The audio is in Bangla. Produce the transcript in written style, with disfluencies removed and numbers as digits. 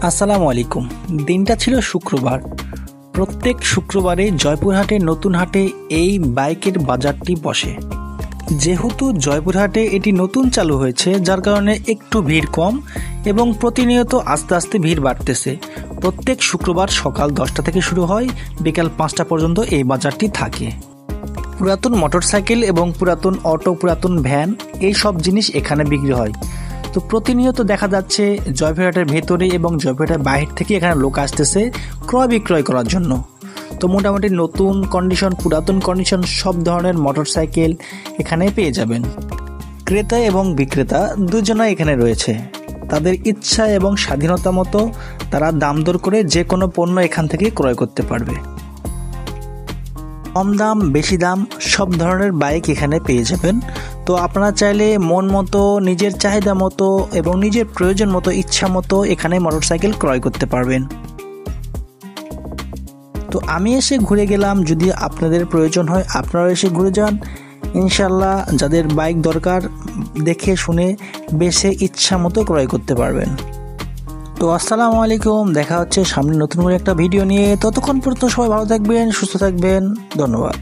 আসসালামু আলাইকুম। দিনটা ছিল শুক্রবার। প্রত্যেক শুক্রবারে জয়পুরহাটের নতুন হাটে এই বাইকের বাজারটি বসে। যেহেতু জয়পুরহাটে এটি নতুন চালু হয়েছে, যার কারণে একটু ভিড় কম এবং প্রতিনিয়ত আস্তে আস্তে ভিড় বাড়তেছে। প্রত্যেক শুক্রবার সকাল 10টা থেকে শুরু হয়, বিকাল 5টা পর্যন্ত এই বাজারটি থাকে। পুরাতন মোটরসাইকেল এবং পুরাতন অটো, পুরাতন ভ্যান, এই সব জিনিস এখানে বিক্রি হয়। তো প্রতিনিয়ত দেখা যাচ্ছে জয়পুরহাটের ভেতরে এবং জয়পুরহাটের বাইরে থেকে এখানে লোক আসতেছে ক্রয় বিক্রয় করার জন্য। তো মোটামুটি নতুন কন্ডিশন, পুরাতন কন্ডিশন সব ধরনের মোটরসাইকেল এখানে পেয়ে যাবেন। ক্রেতা এবং বিক্রেতা দুজনেই এখানে রয়েছে। তাদের ইচ্ছা এবং স্বাধীনতা মতো তারা দাম দর করে যে কোনো পণ্য এখান থেকে ক্রয় করতে পারবে। কম দাম, বেশি দাম সব ধরনের বাইক এখানে পেয়ে যাবেন। তো আপনারা চাইলে মন মতো, নিজের চাহিদা মতো এবং নিজের প্রয়োজন মতো, ইচ্ছা মতো এখানে মোটরসাইকেল ক্রয় করতে পারবেন। তো আমি এসে ঘুরে গেলাম, যদি আপনাদের প্রয়োজন হয় আপনারা এসে ঘুরে যান। ইনশাল্লাহ যাদের বাইক দরকার দেখে শুনে বেছে ইচ্ছা মতো ক্রয় করতে পারবেন। তো আসসালামু আলাইকুম, দেখা হচ্ছে সামনে নতুন করে একটা ভিডিও নিয়ে। ততক্ষণ পর্যন্ত সবাই ভালো থাকবেন, সুস্থ থাকবেন। ধন্যবাদ।